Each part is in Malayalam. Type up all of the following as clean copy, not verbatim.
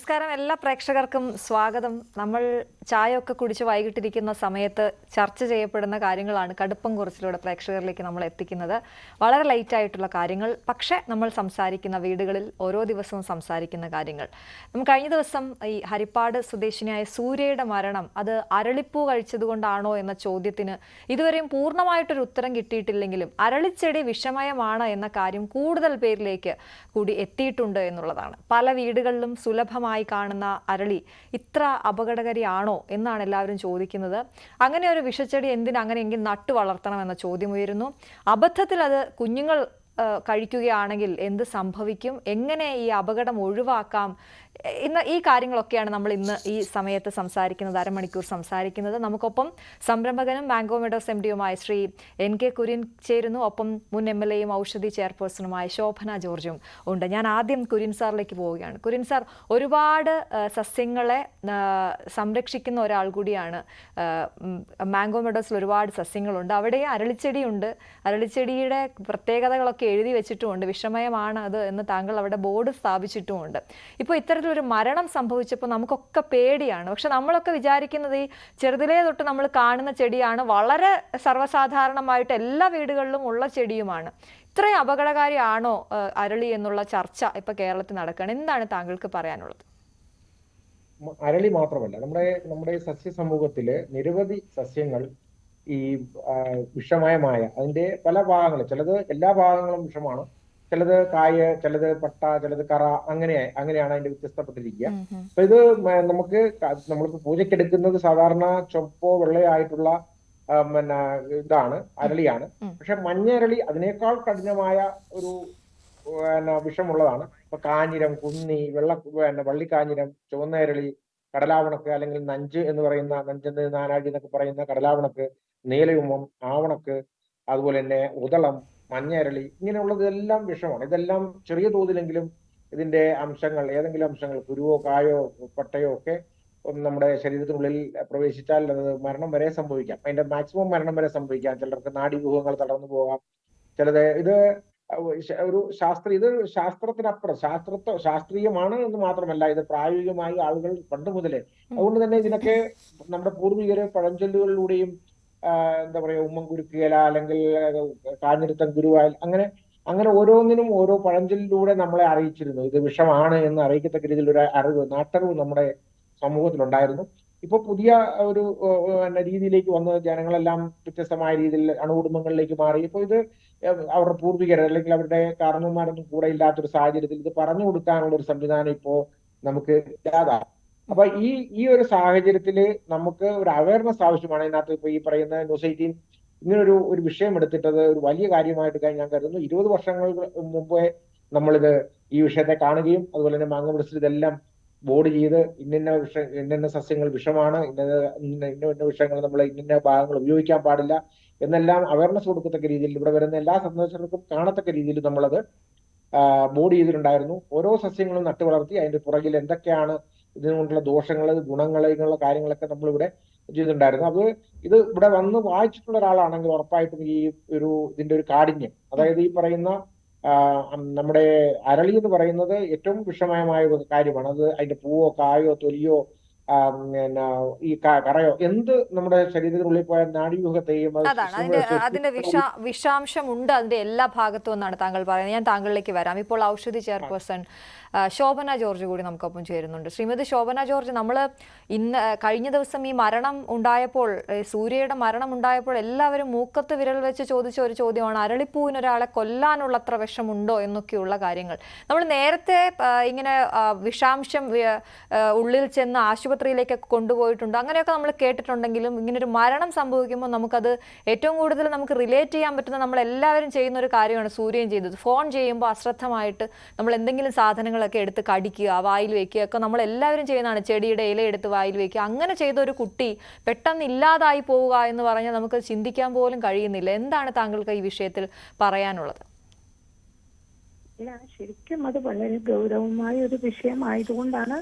നമസ്കാരം, എല്ലാ പ്രേക്ഷകർക്കും സ്വാഗതം. നമ്മൾ ചായയൊക്കെ കുടിച്ച് വൈകിട്ടിരിക്കുന്ന സമയത്ത് ചർച്ച ചെയ്യപ്പെടുന്ന കാര്യങ്ങളാണ് കടുപ്പം കുറച്ചിലൂടെ പ്രേക്ഷകരിലേക്ക് നമ്മൾ എത്തിക്കുന്നത്. വളരെ ലൈറ്റ് ആയിട്ടുള്ള കാര്യങ്ങൾ, പക്ഷേ നമ്മൾ സംസാരിക്കുന്ന വീടുകളിൽ ഓരോ ദിവസവും സംസാരിക്കുന്ന കാര്യങ്ങൾ. കഴിഞ്ഞ ദിവസം ഈ ഹരിപ്പാട് സ്വദേശിനിയായ സൂര്യയുടെ മരണം അത് അരളിപ്പൂ കഴിച്ചതുകൊണ്ടാണോ എന്ന ചോദ്യത്തിന് ഇതുവരെയും പൂർണ്ണമായിട്ടൊരു ഉത്തരം കിട്ടിയിട്ടില്ലെങ്കിലും അരളിച്ചെടി വിഷമയമാണ് എന്ന കാര്യം കൂടുതൽ പേരിലേക്ക് കൂടി എത്തിയിട്ടുണ്ട് എന്നുള്ളതാണ്. പല വീടുകളിലും സുലഭമായി കാണുന്ന അരളി ഇത്ര അപകടകാരിയാണോ എന്നാണ് എല്ലാവരും ചോദിക്കുന്നത്. അങ്ങനെ ഒരു വിഷച്ചെടി അങ്ങനെയെങ്കിൽ നട്ടു വളർത്തണമെന്ന ചോദ്യം ഉയരുന്നു. അബദ്ധത്തിൽ അത് കുഞ്ഞുങ്ങൾ കഴിക്കുകയാണെങ്കിൽ എന്ത് സംഭവിക്കും? എങ്ങനെ ഈ അപകടം ഒഴിവാക്കാം? ഈ കാര്യങ്ങളൊക്കെയാണ് നമ്മൾ ഇന്ന് ഈ സമയത്ത് സംസാരിക്കുന്നത്, അരമണിക്കൂർ സംസാരിക്കുന്നത്. നമുക്കൊപ്പം സംരംഭകനും മാംഗോ മെഡോസ് MD-യുമായ ശ്രീ NK കുര്യൻ ചേരുന്നു. ഒപ്പം മുൻ MLA-യും ഔഷധി ചെയർപേഴ്സണുമായ ശോഭന ജോർജും ഉണ്ട്. ഞാൻ ആദ്യം കുര്യൻ സാറിലേക്ക് പോവുകയാണ്. കുര്യൻ സാർ, ഒരുപാട് സസ്യങ്ങളെ സംരക്ഷിക്കുന്ന ഒരാൾ കൂടിയാണ്. മാംഗോ മെഡോസിൽ ഒരുപാട് സസ്യങ്ങളുണ്ട്, അവിടെ അരളിച്ചെടിയുണ്ട്. അരളിച്ചെടിയുടെ പ്രത്യേകതകളൊക്കെ എഴുതി വെച്ചിട്ടുമുണ്ട്. വിഷമയമാണ് അത് എന്ന് താങ്കൾ അവിടെ ബോർഡ് സ്ഥാപിച്ചിട്ടുമുണ്ട്. ഇപ്പോൾ ഇത്തരത്തിലൊരു മരണം സംഭവിച്ചപ്പോൾ നമുക്കൊക്കെ പേടിയാണ്. പക്ഷെ നമ്മളൊക്കെ വിചാരിക്കുന്നത് ഈ ചെറുതിലേ തൊട്ട് നമ്മൾ കാണുന്ന ചെടിയാണ്, വളരെ സർവ്വസാധാരണമായിട്ട് എല്ലാ വീടുകളിലും ഉള്ള ചെടിയുമാണ്. ഇത്രയും അപകടകാരിയാണോ അരളി എന്നുള്ള ചർച്ച ഇപ്പൊ കേരളത്തിൽ നടക്കുകയാണ്. എന്താണ് താങ്കൾക്ക് പറയാനുള്ളത്? അരളി മാത്രമല്ല, നമ്മുടെ സസ്യ സമൂഹത്തില് നിരവധി സസ്യങ്ങൾ ഈ വിഷമയമായ അതിന്റെ പല ഭാഗങ്ങൾ, ചിലത് എല്ലാ ഭാഗങ്ങളും വിഷമാണ്, ചിലത് കായ, ചിലത് പട്ട, ചിലത് കറ, അങ്ങനെയാണ് അതിന്റെ വ്യത്യസ്തപ്പെട്ടിരിക്കുക. അപ്പൊ ഇത് നമ്മൾക്ക് പൂജയ്ക്കെടുക്കുന്നത് സാധാരണ ചുവപ്പോ വെള്ളയോ ആയിട്ടുള്ള ഇതാണ്, അരളിയാണ്. പക്ഷെ മഞ്ഞ അരളി അതിനേക്കാൾ കഠിനമായ ഒരു വിഷമുള്ളതാണ്. ഇപ്പൊ കാഞ്ഞിരം, കുന്നി, വള്ളിക്കാഞ്ഞിരം, ചുവന്ന അരളി, കടലാവണക്ക് അല്ലെങ്കിൽ നഞ്ച് എന്ന് പറയുന്ന, നഞ്ചെന്ന് നാനാഴി എന്നൊക്കെ പറയുന്ന കടലാവണക്ക്, നീലയുമ്മം, ആവണക്ക്, അതുപോലെ തന്നെ ഉദളം, മഞ്ഞരളി, ഇങ്ങനെയുള്ളതെല്ലാം വിഷമാണ്. ഇതെല്ലാം ചെറിയ തോതിലെങ്കിലും ഇതിന്റെ അംശങ്ങൾ, ഏതെങ്കിലും അംശങ്ങൾ, കുരുവോ കായോ പട്ടയോ ഒക്കെ നമ്മുടെ ശരീരത്തിനുള്ളിൽ പ്രവേശിച്ചാൽ അത് മരണം വരെ സംഭവിക്കാം. അതിന്റെ മാക്സിമം മരണം വരെ സംഭവിക്കാം. ചിലർക്ക് നാഡീവ്യൂഹങ്ങൾ തളർന്നു പോകാം. ചിലത് ഇത് ശാസ്ത്രത്തിനപ്പുറം, ശാസ്ത്രീയമാണ് എന്ന് മാത്രമല്ല, ഇത് പ്രായോഗികമായി ആളുകൾ പണ്ട് മുതലേ, അതുകൊണ്ട് തന്നെ ഇതിനൊക്കെ നമ്മുടെ പൂർവികര് പഴഞ്ചൊല്ലുകളിലൂടെയും എന്താ പറയാ, ഉമ്മൻ കുരുക്കുകയില അല്ലെങ്കിൽ കാഞ്ഞിരത്തൻ ഗുരുവായൂർ, അങ്ങനെ ഓരോന്നിനും ഓരോ പഴഞ്ചൊല്ലിലൂടെ നമ്മളെ അറിയിച്ചിരുന്നു. ഇത് വിഷമാണ് എന്ന് അറിയിക്കത്തക്ക രീതിയിൽ ഒരു നാട്ടറിവ് നമ്മുടെ സമൂഹത്തിലുണ്ടായിരുന്നു. ഇപ്പൊ പുതിയ ഒരു രീതിയിലേക്ക് വന്ന് ജനങ്ങളെല്ലാം വ്യത്യസ്തമായ രീതിയിൽ അണുകുടുംബങ്ങളിലേക്ക് മാറി. ഇപ്പൊ ഇത് അവരുടെ പൂർവികർ അല്ലെങ്കിൽ അവരുടെ കാരണവന്മാരൊന്നും കൂടെ ഇല്ലാത്തൊരു സാഹചര്യത്തിൽ ഇത് പറഞ്ഞു കൊടുക്കാനുള്ള ഒരു സംവിധാനം ഇപ്പോ നമുക്ക് ഇല്ലാതാകും. അപ്പൊ ഈ ഒരു സാഹചര്യത്തില് നമുക്ക് ഒരു അവയർനെസ് ആവശ്യമാണ്. അതിനകത്ത് ഇപ്പൊ ഈ പറയുന്ന ന്യൂസ്18 ഇങ്ങനൊരു വിഷയം എടുത്തിട്ടത് ഒരു വലിയ കാര്യമായിട്ട് ഞാൻ കരുതുന്നു. 20 വർഷങ്ങൾ മുമ്പേ നമ്മളിത് ഈ വിഷയത്തെ കാണുകയും അതുപോലെ തന്നെ മാംഗോ മെഡോസിൽ ഇതെല്ലാം ബോർഡ് ചെയ്ത് ഇന്ന സസ്യങ്ങൾ വിഷമാണ്, ഇന്ന വിഷയങ്ങൾ നമ്മൾ ഇന്ന ഭാഗങ്ങൾ ഉപയോഗിക്കാൻ പാടില്ല എന്നെല്ലാം അവയർനെസ് കൊടുക്കത്തക്ക രീതിയിൽ ഇവിടെ വരുന്ന എല്ലാ സന്ദർശകർക്കും കാണത്തക്ക രീതിയിൽ നമ്മളത് ബോർഡ് ചെയ്തിട്ടുണ്ടായിരുന്നു. ഓരോ സസ്യങ്ങളും നട്ടു വളർത്തി അതിന്റെ പുറകിൽ എന്തൊക്കെയാണ് ഇതിനുള്ള ദോഷങ്ങൾ, ഗുണങ്ങൾ, ഇങ്ങനെയുള്ള കാര്യങ്ങളൊക്കെ നമ്മളിവിടെ ചെയ്തിട്ടുണ്ടായിരുന്നു. ഇത് ഇവിടെ വന്ന് വായിച്ചിട്ടുള്ള ഒരാളാണെങ്കിൽ ഉറപ്പായിട്ടും ഇതിന്റെ ഒരു കാഠിന്യം, അതായത് ഈ പറയുന്ന നമ്മുടെ അരളി എന്ന് പറയുന്നത് ഏറ്റവും വിഷമയമായ ഒരു കാര്യമാണ്. അത് അതിന്റെ പൂവോ കായോ തൊലിയോ ഈ കറയോ എന്ത് നമ്മുടെ ശരീരത്തിനുള്ളിൽ പോയ നാഡീവ്യൂഹത്തെയും അതിന്റെ വിഷാംശം ഉണ്ട് അതിന്റെ എല്ലാ ഭാഗത്തും എന്നാണ് താങ്കൾ പറയുന്നത്. ഞാൻ താങ്കളിലേക്ക് വരാം. ഇപ്പോൾ ഔഷധി ചെയർപേഴ്സൺ ശോഭന ജോർജ് കൂടി നമുക്കൊപ്പം ചേരുന്നുണ്ട്. ശ്രീമതി ശോഭന ജോർജ്, നമ്മൾ കഴിഞ്ഞ ദിവസം ഈ മരണം ഉണ്ടായപ്പോൾ, സൂര്യയുടെ മരണം ഉണ്ടായപ്പോൾ എല്ലാവരും മൂക്കത്ത് വിരൽ വെച്ച് ചോദിച്ച ഒരു ചോദ്യമാണ്, അരളിപ്പൂവിന് ഒരാളെ കൊല്ലാനുള്ളത്ര വിഷമുണ്ടോ എന്നൊക്കെയുള്ള കാര്യങ്ങൾ. നമ്മൾ നേരത്തെ ഇങ്ങനെ വിഷാംശം ഉള്ളിൽ ചെന്ന് ആശുപത്രിയിലേക്കൊക്കെ കൊണ്ടുപോയിട്ടുണ്ട്, അങ്ങനെയൊക്കെ നമ്മൾ കേട്ടിട്ടുണ്ടെങ്കിലും ഇങ്ങനൊരു മരണം സംഭവിക്കുമ്പോൾ നമുക്കത് ഏറ്റവും കൂടുതൽ നമുക്ക് റിലേറ്റ് ചെയ്യാൻ പറ്റുന്ന, നമ്മൾ എല്ലാവരും ചെയ്യുന്ന ഒരു കാര്യമാണ് സൂര്യൻ ചെയ്തത്. ഫോൺ ചെയ്യുമ്പോൾ അശ്രദ്ധമായിട്ട് നമ്മൾ എന്തെങ്കിലും സാധനങ്ങളൊക്കെ എടുത്ത് കടിക്കുക, വായിൽ വെക്കുക ഒക്കെ നമ്മൾ എല്ലാവരും ചെയ്യുന്നതാണ്. ചെടിയുടെ ഇല എടുത്ത് വായിൽ വെക്കുക. അങ്ങനെ ചെയ്ത ഒരു കുട്ടി പെട്ടെന്ന് ഇല്ലാതായി പോവുക എന്ന് പറഞ്ഞാൽ നമുക്ക് ചിന്തിക്കാൻ പോലും കഴിയുന്നില്ല. എന്താണ് താങ്കൾക്ക് ഈ വിഷയത്തിൽ പറയാനുള്ളത്? ശരിക്കും അത് വളരെ ഗൗരവമായ ഒരു വിഷയമായതുകൊണ്ടാണ്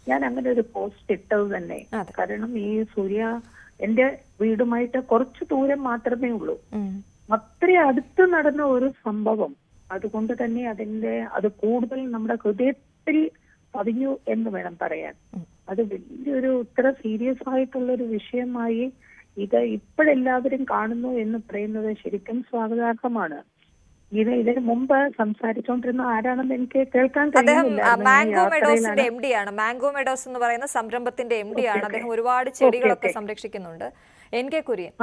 ഞാൻ അങ്ങനെ ഒരു പോസ്റ്റ് ഇട്ടത് തന്നെ. കാരണം ഈ സൂര്യ എന്റെ വീടുമായിട്ട് കുറച്ചു ദൂരം മാത്രമേ ഉള്ളൂ. അത്ര അടുത്ത് നടന്ന ഒരു സംഭവം, അതുകൊണ്ട് തന്നെ അത് കൂടുതൽ നമ്മുടെ ഹൃദയത്തിൽ പതിഞ്ഞു എന്ന് വേണം പറയാൻ. അത് വലിയൊരു ഇത്ര സീരിയസ് ആയിട്ടുള്ള ഒരു വിഷയമായി ഇത് ഇപ്പോഴെല്ലാവരും കാണുന്നു എന്ന് പറയുന്നത് ശരിക്കും സ്വാഗതാർഹമാണ്. ഇതിന് മുമ്പ് സംസാരിച്ചുകൊണ്ടിരുന്ന ആരാണെന്ന് എനിക്ക് കേൾക്കാൻ കഴിയുന്നില്ല. മാംഗോ മെഡോസിന്റെ എം ഡി ആണ്. മാംഗോ മെഡോസ് എന്ന് പറയുന്ന സംരംഭത്തിന്റെ എം ഡി ആണ്. അദ്ദേഹം ഒരുപാട് ചെടികളൊക്കെ സംരക്ഷിക്കുന്നുണ്ട്. NK കുര്യൻ.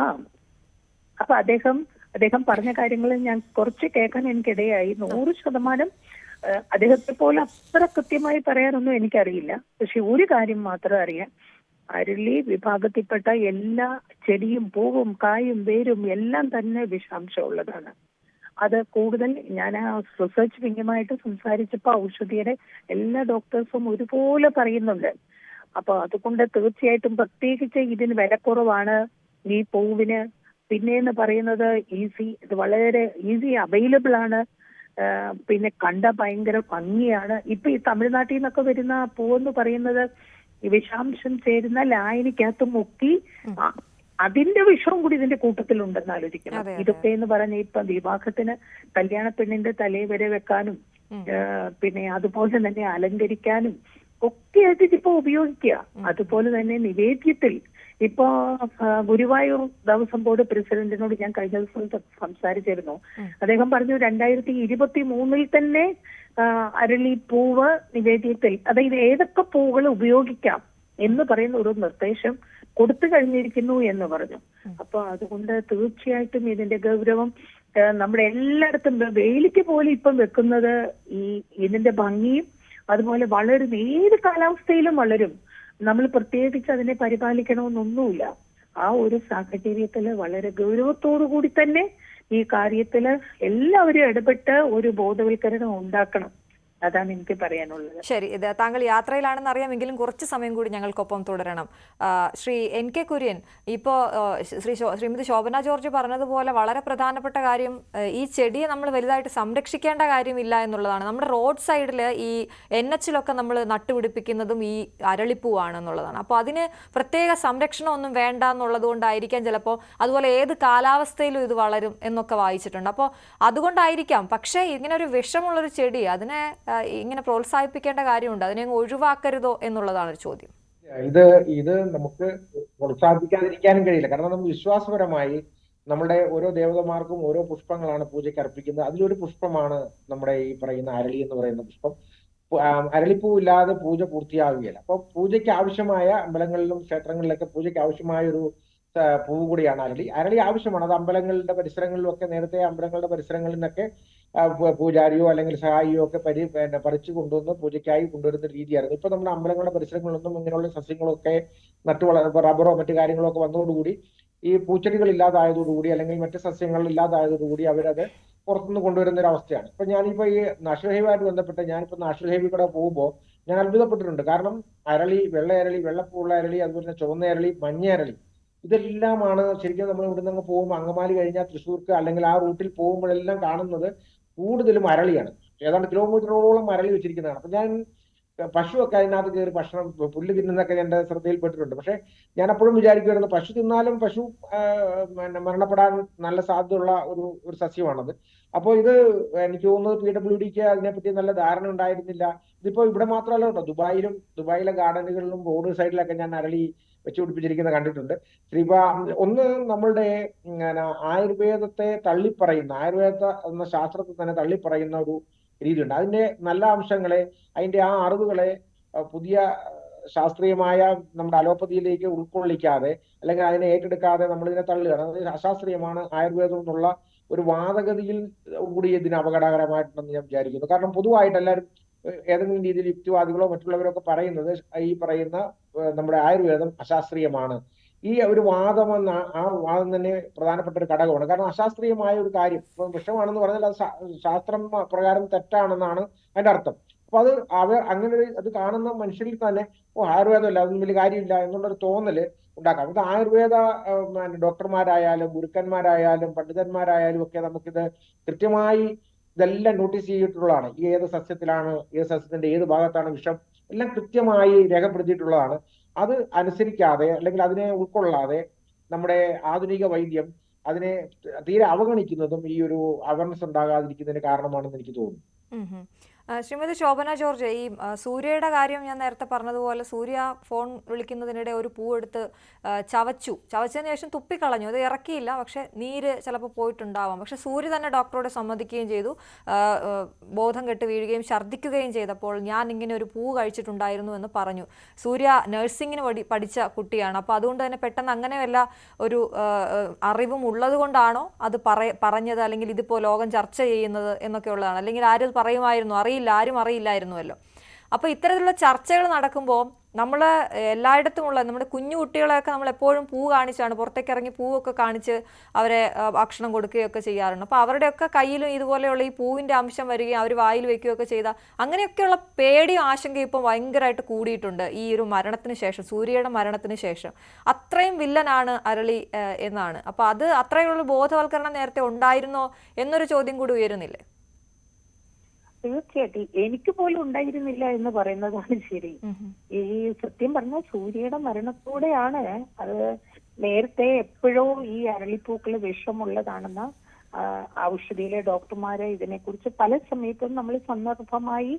അപ്പൊ അദ്ദേഹം പറഞ്ഞ കാര്യങ്ങൾ ഞാൻ കുറച്ച് കേൾക്കാൻ എനിക്കിടയായി. 100% അദ്ദേഹത്തെ പോലെ അത്ര കൃത്യമായി പറയാനൊന്നും എനിക്കറിയില്ല. പക്ഷെ ഒരു കാര്യം മാത്രം അറിയാം, അരളി വിഭാഗത്തിൽപ്പെട്ട എല്ലാ ചെടിയും പൂവും കായും വേരും എല്ലാം തന്നെ വിഷാംശം ഉള്ളതാണ്. അത് കൂടുതൽ ഞാൻ ആ റിസർച്ച് വിങ്ങുമായിട്ട് സംസാരിച്ചപ്പോൾ ഔഷധിയുടെ എല്ലാ ഡോക്ടേഴ്സും ഒരുപോലെ പറയുന്നുണ്ട്. അപ്പൊ അതുകൊണ്ട് തീർച്ചയായിട്ടും പ്രത്യേകിച്ച് ഇതിന് വിലക്കുറവാണ് ഈ പൂവിന്. പിന്നെന്ന് പറയുന്നത് ഇത് വളരെ ഈസി അവൈലബിൾ ആണ്. പിന്നെ കണ്ട ഭയങ്കര ഭംഗിയാണ്. ഇപ്പൊ ഈ തമിഴ്നാട്ടിൽ നിന്നൊക്കെ വരുന്ന പൂവെന്ന് പറയുന്നത് വിഷാംശം ചേരുന്ന ലായനിക്കകത്ത് മുക്കി അതിന്റെ വിഷവും കൂടി ഇതിന്റെ കൂട്ടത്തിലുണ്ടെന്ന് ആലോചിക്കണം. ഇതൊക്കെ എന്ന് പറഞ്ഞ ഇപ്പൊ വിവാഹത്തിന് കല്യാണ പെണ്ണിന്റെ തലയിൽ വരെ വെക്കാനും പിന്നെ അതുപോലെ തന്നെ അലങ്കരിക്കാനും ഒക്കെ ആയിട്ട് ഇതിപ്പോ ഉപയോഗിക്കുക. അതുപോലെ തന്നെ നിവേദ്യത്തിൽ ഇപ്പോ ഗുരുവായൂർ ദേവസ്വം ബോർഡ് പ്രസിഡന്റിനോട് ഞാൻ കഴിഞ്ഞ ദിവസം സംസാരിച്ചിരുന്നു. അദ്ദേഹം പറഞ്ഞു 2023 തന്നെ അരളി പൂവ് നിവേദ്യത്തിൽ, അതായത് ഏതൊക്കെ പൂവുകൾ ഉപയോഗിക്കാം എന്ന് പറയുന്ന ഒരു നിർദ്ദേശം കൊടുത്തു കഴിഞ്ഞിരിക്കുന്നു എന്ന് പറഞ്ഞു. അപ്പൊ അതുകൊണ്ട് തീർച്ചയായിട്ടും ഇതിന്റെ ഗൗരവം നമ്മുടെ എല്ലായിടത്തും വേലിക്ക് പോലും ഇപ്പം വെക്കുന്നത് ഇതിന്റെ ഭംഗിയും അതുപോലെ വളരും, ഏത് കാലാവസ്ഥയിലും വളരും. നമ്മൾ പ്രത്യേകിച്ച് അതിനെ പരിപാലിക്കണമെന്നൊന്നുമില്ല. ആ ഒരു സാഹചര്യത്തില് വളരെ ഗൗരവത്തോടു കൂടി തന്നെ ഈ കാര്യത്തില് എല്ലാവരും ഇടപെട്ട് ഒരു ബോധവൽക്കരണം ഉണ്ടാക്കണം. അതാണ് എനിക്ക് പറയാനുള്ളത്. ശരി, ഇത് താങ്കൾ യാത്രയിലാണെന്ന് അറിയാമെങ്കിലും കുറച്ച് സമയം കൂടി ഞങ്ങൾക്കൊപ്പം തുടരണം. ശ്രീ NK കുര്യൻ, ഇപ്പോൾ ശ്രീമതി ശോഭന ജോർജ് പറഞ്ഞതുപോലെ വളരെ പ്രധാനപ്പെട്ട കാര്യം ഈ ചെടിയെ നമ്മൾ വലുതായിട്ട് സംരക്ഷിക്കേണ്ട കാര്യമില്ല എന്നുള്ളതാണ്. നമ്മുടെ റോഡ് സൈഡിൽ ഈ NH-ലൊക്കെ നമ്മൾ നട്ടുപിടിപ്പിക്കുന്നതും ഈ അരളിപ്പൂവാണെന്നുള്ളതാണ്. അപ്പോൾ അതിന് പ്രത്യേക സംരക്ഷണമൊന്നും വേണ്ട എന്നുള്ളത് കൊണ്ടായിരിക്കാം ചിലപ്പോൾ. അതുപോലെ ഏത് കാലാവസ്ഥയിലും ഇത് വളരും എന്നൊക്കെ വായിച്ചിട്ടുണ്ട്. അപ്പോൾ അതുകൊണ്ടായിരിക്കാം. പക്ഷേ ഇങ്ങനെ ഒരു വിഷമുള്ളൊരു ചെടി അതിനെ ഇങ്ങനെ പ്രോത്സാഹിപ്പിക്കേണ്ട കാര്യമുണ്ട്, അതിനെ ഒഴിവാക്കരുതോ എന്നുള്ളതാണ് ഒരു ചോദ്യം. ഇത് നമുക്ക് പ്രോത്സാഹിപ്പിക്കാതിരിക്കാനും കഴിയില്ല. കാരണം നമ്മൾ വിശ്വാസപരമായി നമ്മുടെ ഓരോ ദേവതമാർക്കും ഓരോ പുഷ്പങ്ങളാണ് പൂജയ്ക്ക് അർപ്പിക്കുന്നത്. അതിലൊരു പുഷ്പമാണ് നമ്മുടെ ഈ പറയുന്ന അരളി എന്ന് പറയുന്ന പുഷ്പം. അരളിപ്പൂ ഇല്ലാതെ പൂജ പൂർത്തിയാവുകയില്ല. അപ്പൊ പൂജയ്ക്ക് ആവശ്യമായ അമ്പലങ്ങളിലും ക്ഷേത്രങ്ങളിലൊക്കെ പൂജയ്ക്ക് ആവശ്യമായ ഒരു പൂവ് കൂടിയാണ് അരളി. അരളി ആവശ്യമാണ്. അത് അമ്പലങ്ങളുടെ പരിസരങ്ങളിലും ഒക്കെ, നേരത്തെ അമ്പലങ്ങളുടെ പരിസരങ്ങളിൽ നിന്നൊക്കെ പൂജാരിയോ അല്ലെങ്കിൽ സഹായിയോ ഒക്കെ പറിച്ചു കൊണ്ടുവന്ന് പൂജയ്ക്കായി കൊണ്ടുവരുന്ന രീതിയായിരുന്നു. ഇപ്പൊ നമ്മുടെ അമ്പലങ്ങളുടെ പരിസരങ്ങളിലൊന്നും ഇങ്ങനെയുള്ള സസ്യങ്ങളൊക്കെ റബ്ബറോ മറ്റു കാര്യങ്ങളോ ഒക്കെ വന്നതോടുകൂടി ഈ പൂച്ചെടികൾ ഇല്ലാതായതോടുകൂടി അല്ലെങ്കിൽ മറ്റു സസ്യങ്ങൾ ഇല്ലാതായതോടുകൂടി അവരത് പുറത്തുനിന്ന് കൊണ്ടുവരുന്ന ഒരു അവസ്ഥയാണ്. ഇപ്പൊ ഞാനിപ്പോ ഈ നാഷണൽ ഹൈവേയായിട്ട് ബന്ധപ്പെട്ട് ഞാനിപ്പോ നാഷണൽ ഹൈവേ കൂടെ പോകുമ്പോൾ ഞാൻ അത്ഭുതപ്പെട്ടിട്ടുണ്ട്. കാരണം അരളി, വെള്ള അരളി, വെള്ളപ്പൂള്ള അരളി, അതുപോലെ തന്നെ ചുവന്ന അരളി, മഞ്ഞ അരളി, ഇതെല്ലാമാണ് ശരിക്കും നമ്മൾ ഇവിടെ നിന്ന് പോകുമ്പോൾ അങ്കമാലി കഴിഞ്ഞാൽ തൃശ്ശൂർക്ക് അല്ലെങ്കിൽ ആ റൂട്ടിൽ പോകുമ്പോഴെല്ലാം കാണുന്നത് കൂടുതലും അരളിയാണ്. ഏതാണ്ട് കിലോമീറ്ററോളം അരളി വെച്ചിരിക്കുന്നതാണ്. അപ്പൊ ഞാൻ പശുവൊക്കെ അതിനകത്ത് കയറി ഭക്ഷണം പുല്ല് തിന്നുന്നൊക്കെ എന്റെ ശ്രദ്ധയിൽപ്പെട്ടിട്ടുണ്ട്. പക്ഷെ ഞാൻ അപ്പോഴും വിചാരിക്കുമായിരുന്നു പശു തിന്നാലും പശു മരണപ്പെടാൻ നല്ല സാധ്യതയുള്ള ഒരു സസ്യമാണത്. അപ്പോൾ ഇത് എനിക്ക് തോന്നുന്നത് PWDക്ക് അതിനെപ്പറ്റി നല്ല ധാരണ ഉണ്ടായിരുന്നില്ല. ഇതിപ്പോ ഇവിടെ മാത്രമല്ല കേട്ടോ, ദുബായിലെ ഗാർഡനുകളിലും റോഡ് സൈഡിലൊക്കെ ഞാൻ അരളി വെച്ച് പിടിപ്പിച്ചിരിക്കുന്നത് കണ്ടിട്ടുണ്ട്. ഒന്ന് നമ്മളുടെ ആയുർവേദത്തെ തള്ളിപ്പറയുന്ന, ആയുർവേദ എന്ന ശാസ്ത്രത്തെ തന്നെ തള്ളിപ്പറയുന്ന ഒരു രീതിയുണ്ട്. അതിന്റെ നല്ല അംശങ്ങളെ, അതിന്റെ ആ അറിവുകളെ പുതിയ ശാസ്ത്രീയമായ നമ്മുടെ അലോപ്പതിയിലേക്ക് ഉൾക്കൊള്ളിക്കാതെ അല്ലെങ്കിൽ അതിനെ ഏറ്റെടുക്കാതെ നമ്മളിതിനെ തള്ളുകയാണ്. അത് അശാസ്ത്രീയമാണ് ആയുർവേദം എന്നുള്ള ഒരു വാദഗതിയിൽ കൂടി ഇതിന് അപകടകരമായിട്ടുണ്ടെന്ന് ഞാൻ വിചാരിക്കുന്നു. കാരണം പൊതുവായിട്ട് എല്ലാവരും ഏതെങ്കിലും രീതിയിൽ യുക്തിവാദികളോ മറ്റുള്ളവരോ ഒക്കെ പറയുന്നത് ഈ പറയുന്ന നമ്മുടെ ആയുർവേദം അശാസ്ത്രീയമാണ്. ഈ ഒരു വാദം ആ വാദം തന്നെ പ്രധാനപ്പെട്ട ഒരു ഘടകമാണ്. കാരണം അശാസ്ത്രീയമായ ഒരു കാര്യം വിഷമാണെന്ന് പറഞ്ഞാൽ അത് ശാസ്ത്രം പ്രകാരം തെറ്റാണെന്നാണ് അതിന്റെ അർത്ഥം. അപ്പൊ അങ്ങനെ അത് കാണുന്ന മനുഷ്യരിൽ തന്നെ ആയുർവേദമല്ല, അതൊന്നും വലിയ കാര്യമില്ല എന്നുള്ളൊരു തോന്നല് ഉണ്ടാക്കാം. ഇത് ആയുർവേദ ഡോക്ടർമാരായാലും ഗുരുക്കന്മാരായാലും പണ്ഡിതന്മാരായാലും ഒക്കെ നമുക്കിത് കൃത്യമായി ഇതെല്ലാം നോട്ടീസ് ചെയ്തിട്ടുള്ളതാണ്. ഈ ഏത് സസ്യത്തിലാണ്, ഏത് സസ്യത്തിന്റെ ഏത് ഭാഗത്താണ് വിഷം, എല്ലാം കൃത്യമായി രേഖപ്പെടുത്തിയിട്ടുള്ളതാണ്. അത് അനുസരിക്കാതെ അല്ലെങ്കിൽ അതിനെ ഉൾക്കൊള്ളാതെ നമ്മുടെ ആധുനിക വൈദ്യം അതിനെ തീരെ അവഗണിക്കുന്നതും ഈ ഒരു അവയർനെസ് ഉണ്ടാകാതിരിക്കുന്നതിന് കാരണമാണെന്ന് എനിക്ക് തോന്നുന്നു. ശ്രീമതി ശോഭന ജോർജ്, ഈ സൂര്യയുടെ കാര്യം ഞാൻ നേരത്തെ പറഞ്ഞതുപോലെ സൂര്യ ഫോൺ വിളിക്കുന്നതിനിടെ ഒരു പൂവെടുത്ത് ചവച്ചതിന് ശേഷം തുപ്പിക്കളഞ്ഞു. അത് ഇറക്കിയില്ല, പക്ഷെ നീര് ചിലപ്പോൾ പോയിട്ടുണ്ടാവാം. പക്ഷെ സൂര്യ തന്നെ ഡോക്ടറോട് സമ്മതിക്കുകയും ചെയ്തു. ബോധം കെട്ട് വീഴുകയും ഛർദ്ദിക്കുകയും ചെയ്തപ്പോൾ ഞാൻ ഇങ്ങനെ ഒരു പൂ കഴിച്ചിട്ടുണ്ടായിരുന്നു എന്ന് പറഞ്ഞു. സൂര്യ നഴ്സിംഗിന് പഠിച്ച കുട്ടിയാണ്. അപ്പോൾ അതുകൊണ്ട് തന്നെ പെട്ടെന്ന് അങ്ങനെ വല്ല ഒരു അറിവും ഉള്ളത് കൊണ്ടാണോ അത് പറഞ്ഞത്, അല്ലെങ്കിൽ ഇതിപ്പോൾ ലോകം ചർച്ച ചെയ്യുന്നത് എന്നൊക്കെ ഉള്ളതാണ്? അല്ലെങ്കിൽ ആരും പറയുമായിരുന്നു? ആരും അറിയില്ലായിരുന്നുവല്ലോ. അപ്പോൾ ഇത്തരത്തിലുള്ള ചർച്ചകൾ നടക്കുമ്പോൾ നമ്മൾ എല്ലായിടത്തുമുള്ള നമ്മുടെ കുഞ്ഞു കുട്ടികളെയൊക്കെ നമ്മൾ എപ്പോഴും പൂ കാണിച്ചാണ്, പുറത്തേക്ക് ഇറങ്ങി പൂവൊക്കെ കാണിച്ച് അവരെ ഭക്ഷണം കൊടുക്കുകയൊക്കെ ചെയ്യാറുണ്ട്. അപ്പോൾ അവരുടെയൊക്കെ കയ്യിലും ഇതുപോലെയുള്ള ഈ പൂവിൻ്റെ അംശം വരികയും അവർ വായിൽ വയ്ക്കുകയൊക്കെ ചെയ്താൽ അങ്ങനെയൊക്കെയുള്ള പേടിയും ആശങ്കയും ഇപ്പം ഭയങ്കരമായിട്ട് കൂടിയിട്ടുണ്ട് ഈ ഒരു മരണത്തിന് ശേഷം, സൂര്യയുടെ മരണത്തിന് ശേഷം. അത്രയും വില്ലനാണ് അരളി എന്നാണ്. അപ്പോൾ അത് അത്രയുള്ള ബോധവൽക്കരണം നേരത്തെ ഉണ്ടായിരുന്നോ എന്നൊരു ചോദ്യം കൂടി ഉയരുന്നില്ലേ? തീർച്ചയായിട്ടും എനിക്ക് പോലും ഉണ്ടായിരുന്നില്ല എന്ന് പറയുന്നതാണ് ശരി. ഈ സത്യം പറഞ്ഞാൽ സൂര്യയുടെ മരണത്തോടെയാണ് അത്. നേരത്തെ എപ്പോഴോ ഈ അരളിപ്പൂക്കള് വിഷമുള്ളതാണെന്ന് ഔഷധിയിലെ ഡോക്ടർമാരെ ഇതിനെക്കുറിച്ച് പല സമയത്തും നമ്മൾ സന്ദർഭമായി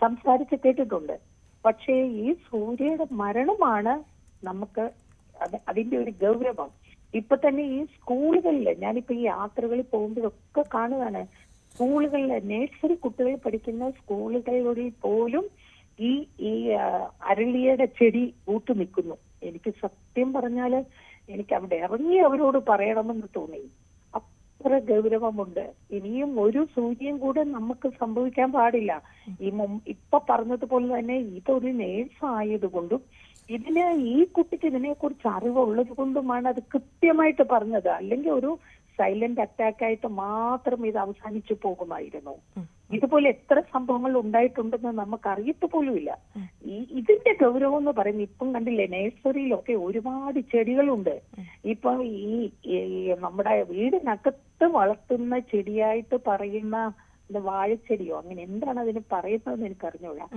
സംസാരിച്ച് കേട്ടിട്ടുണ്ട്. പക്ഷേ ഈ സൂര്യയുടെ മരണമാണ് നമുക്ക് അതിന്റെ ഒരു ഗൗരവം. ഇപ്പൊ തന്നെ ഈ സ്കൂളുകളിൽ, ഞാനിപ്പോ ഈ യാത്രകളിൽ പോകുമ്പോഴൊക്കെ കാണുകയാണ്, സ്കൂളുകളിൽ നഴ്സറി കുട്ടികൾ പഠിക്കുന്ന സ്കൂളുകളിൽ പോലും ഈ അരളിയുടെ ചെടി പൂത്തു നിൽക്കുന്നു. എനിക്ക് സത്യം പറഞ്ഞാല് എനിക്ക് അവിടെ ഇറങ്ങി അവരോട് പറയണമെന്ന് തോന്നി. അത്ര ഗൗരവമുണ്ട്. ഇനിയും ഒരു സൂര്യൻ കൂടെ നമുക്ക് സംഭവിക്കാൻ പാടില്ല. ഇപ്പൊ പറഞ്ഞതുപോലെ തന്നെ ഇതൊരു നേഴ്സ് ആയതുകൊണ്ടും ഈ കുട്ടിക്ക് ഇതിനെക്കുറിച്ച് അറിവുള്ളത് കൊണ്ടുമാണ് അത് കൃത്യമായിട്ട് പറഞ്ഞത്. അല്ലെങ്കിൽ ഒരു സൈലന്റ് അറ്റാക്ക് ആയിട്ട് മാത്രം ഇത് അവസാനിച്ചു പോകുമായിരുന്നു. ഇതുപോലെ എത്ര സംഭവങ്ങൾ ഉണ്ടായിട്ടുണ്ടെന്ന് നമുക്ക് അറിയത്ത് പോലുമില്ല. ഇതിന്റെ ഗൗരവം എന്ന് പറയുന്നത് ഇപ്പം കണ്ടില്ലേ, നഴ്സറിയിലൊക്കെ ഒരുപാട് ചെടികളുണ്ട്. ഇപ്പൊ ഈ നമ്മുടെ വീടിനകത്ത് വളർത്തുന്ന ചെടിയായിട്ട് പറയുന്ന വാഴച്ചെടിയോ അങ്ങനെ എന്താണ് അതിന് പറയുന്നതെന്ന് എനിക്കറിഞ്ഞൂടാ.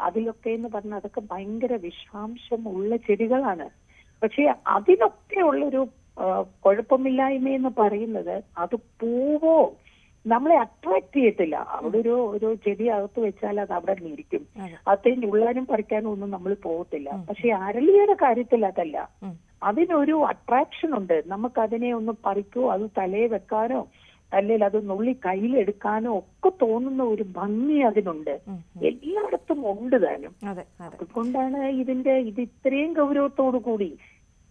അതിലൊക്കെ എന്ന് പറഞ്ഞാൽ അതൊക്കെ ഭയങ്കര വിഷാംശമുള്ള ചെടികളാണ്. പക്ഷെ അതിനൊക്കെ ഉള്ളൊരു കുഴപ്പമില്ലായ്മയെന്ന് പറയുന്നത് അത് പൂവോ നമ്മളെ അട്രാക്ട് ചെയ്യത്തില്ല. അവിടെ ഒരു ചെടി അകത്ത് വെച്ചാൽ അത് അവിടെ നിൽക്കും. അതേ ഉള്ളാനും പറിക്കാനും ഒന്നും നമ്മൾ പോകത്തില്ല. പക്ഷെ അരളിയുടെ കാര്യത്തിൽ അതല്ല. അതിനൊരു അട്രാക്ഷൻ ഉണ്ട്. നമുക്കതിനെ ഒന്ന് പറിക്കോ, അത് തലയെ വെക്കാനോ അല്ലെങ്കിൽ അത് നുള്ളി കയ്യിലെടുക്കാനോ ഒക്കെ തോന്നുന്ന ഒരു ഭംഗി അതിനുണ്ട്. എല്ലായിടത്തും ഉണ്ട് താനും. അതുകൊണ്ടാണ് ഇത് ഇത്രയും ഗൗരവത്തോടു കൂടി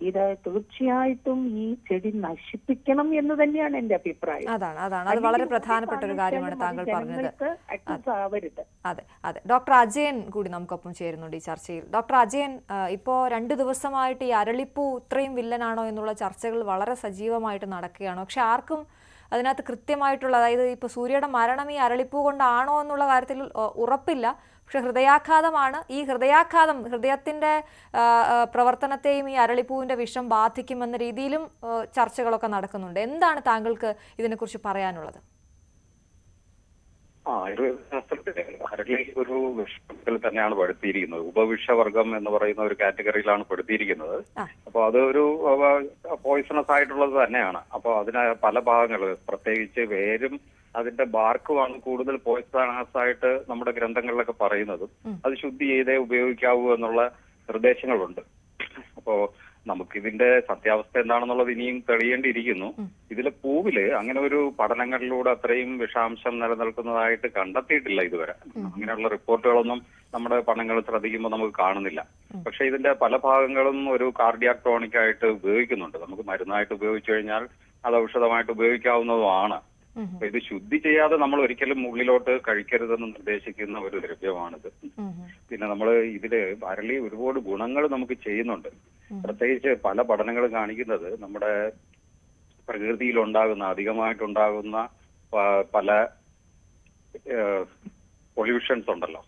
ഇത് തീർച്ചയായിട്ടും ഈ ചെടി നശിപ്പിക്കണം എന്ന് തന്നെയാണ് എന്റെ അഭിപ്രായം. അത് വളരെ പ്രധാനപ്പെട്ട ഒരു കാര്യമാണ് താങ്കൾ പറഞ്ഞത്. അതെ. ഡോക്ടർ അജയൻ കൂടി നമുക്കൊപ്പം ചേരുന്നുണ്ട് ഈ ചർച്ചയിൽ. ഡോക്ടർ അജയൻ, ഇപ്പോ 2 ദിവസമായിട്ട് ഈ അരളിപ്പൂ ഇത്രയും വില്ലനാണോ എന്നുള്ള ചർച്ചകൾ വളരെ സജീവമായിട്ട് നടക്കുകയാണ്. പക്ഷെ ആർക്കും അതിനകത്ത് കൃത്യമായിട്ടുള്ള, അതായത് ഇപ്പോൾ സൂര്യയുടെ മരണം ഈ അരളിപ്പൂ കൊണ്ടാണോ എന്നുള്ള കാര്യത്തിൽ ഉറപ്പില്ല. പക്ഷെ ഹൃദയാഘാതമാണ്. ഈ ഹൃദയാഘാതം ഹൃദയത്തിൻ്റെ പ്രവർത്തനത്തെയും ഈ അരളിപ്പൂവിൻ്റെ വിഷം ബാധിക്കുമെന്ന രീതിയിലും ചർച്ചകളൊക്കെ നടക്കുന്നുണ്ട്. എന്താണ് താങ്കൾക്ക് ഇതിനെക്കുറിച്ച് പറയാനുള്ളത്? ആയുർവേദ ശാസ്ത്രത്തിൽ അരളി ഒരു വിഷത്തിൽ തന്നെയാണ് പെടുത്തിയിരിക്കുന്നത്. ഉപവിഷവർഗം എന്ന് പറയുന്ന ഒരു കാറ്റഗറിയിലാണ് പെടുത്തിയിരിക്കുന്നത്. അപ്പോൾ അതൊരു പോയിസണസ് ആയിട്ടുള്ളത് തന്നെയാണ്. അപ്പോൾ അതിന് പല ഭാഗങ്ങൾ, പ്രത്യേകിച്ച് വേരും അതിന്റെ ബാർക്കുമാണ് കൂടുതൽ പോയിസണസ് ആയിട്ട് നമ്മുടെ ഗ്രന്ഥങ്ങളിലൊക്കെ പറയുന്നതും. അത് ശുദ്ധി ചെയ്തേ ഉപയോഗിക്കാവൂ എന്നുള്ള നിർദ്ദേശങ്ങളുണ്ട്. അപ്പോ നമുക്കിതിന്റെ സത്യാവസ്ഥ എന്താണെന്നുള്ളത് ഇനിയും തെളിയേണ്ടിയിരിക്കുന്നു. ഇതിലെ പൂവില് അങ്ങനെ ഒരു പഠനങ്ങളിലൂടെ അത്രയും വിഷാംശം നിലനിൽക്കുന്നതായിട്ട് കണ്ടെത്തിയിട്ടില്ല ഇതുവരെ. അങ്ങനെയുള്ള റിപ്പോർട്ടുകളൊന്നും നമ്മുടെ പഠനങ്ങൾ ശ്രദ്ധിക്കുമ്പോൾ നമുക്ക് കാണുന്നില്ല. പക്ഷെ ഇതിന്റെ പല ഭാഗങ്ങളും ഒരു കാർഡിയാക് ടോണിക് ആയിട്ട് ഉപയോഗിക്കുന്നുണ്ട്. നമുക്ക് മരുന്നായിട്ട് ഉപയോഗിച്ചു കഴിഞ്ഞാൽ അത് ഔഷധമായിട്ട് ഉപയോഗിക്കാവുന്നതുമാണ്. അപ്പൊ ഇത് ശുദ്ധി ചെയ്യാതെ നമ്മൾ ഒരിക്കലും ഉള്ളിലോട്ട് കഴിക്കരുതെന്ന് നിർദ്ദേശിക്കുന്ന ഒരു ദ്രവ്യമാണിത്. പിന്നെ നമ്മൾ ഇതില് അരളി ഒരുപാട് ഗുണങ്ങൾ നമുക്ക് ചെയ്യുന്നുണ്ട്. പ്രത്യേകിച്ച് പല പഠനങ്ങളും കാണിക്കുന്നത് നമ്മുടെ പ്രകൃതിയിലുണ്ടാകുന്ന അധികമായിട്ടുണ്ടാകുന്ന പല പൊല്യൂഷൻസ് ഉണ്ടല്ലോ.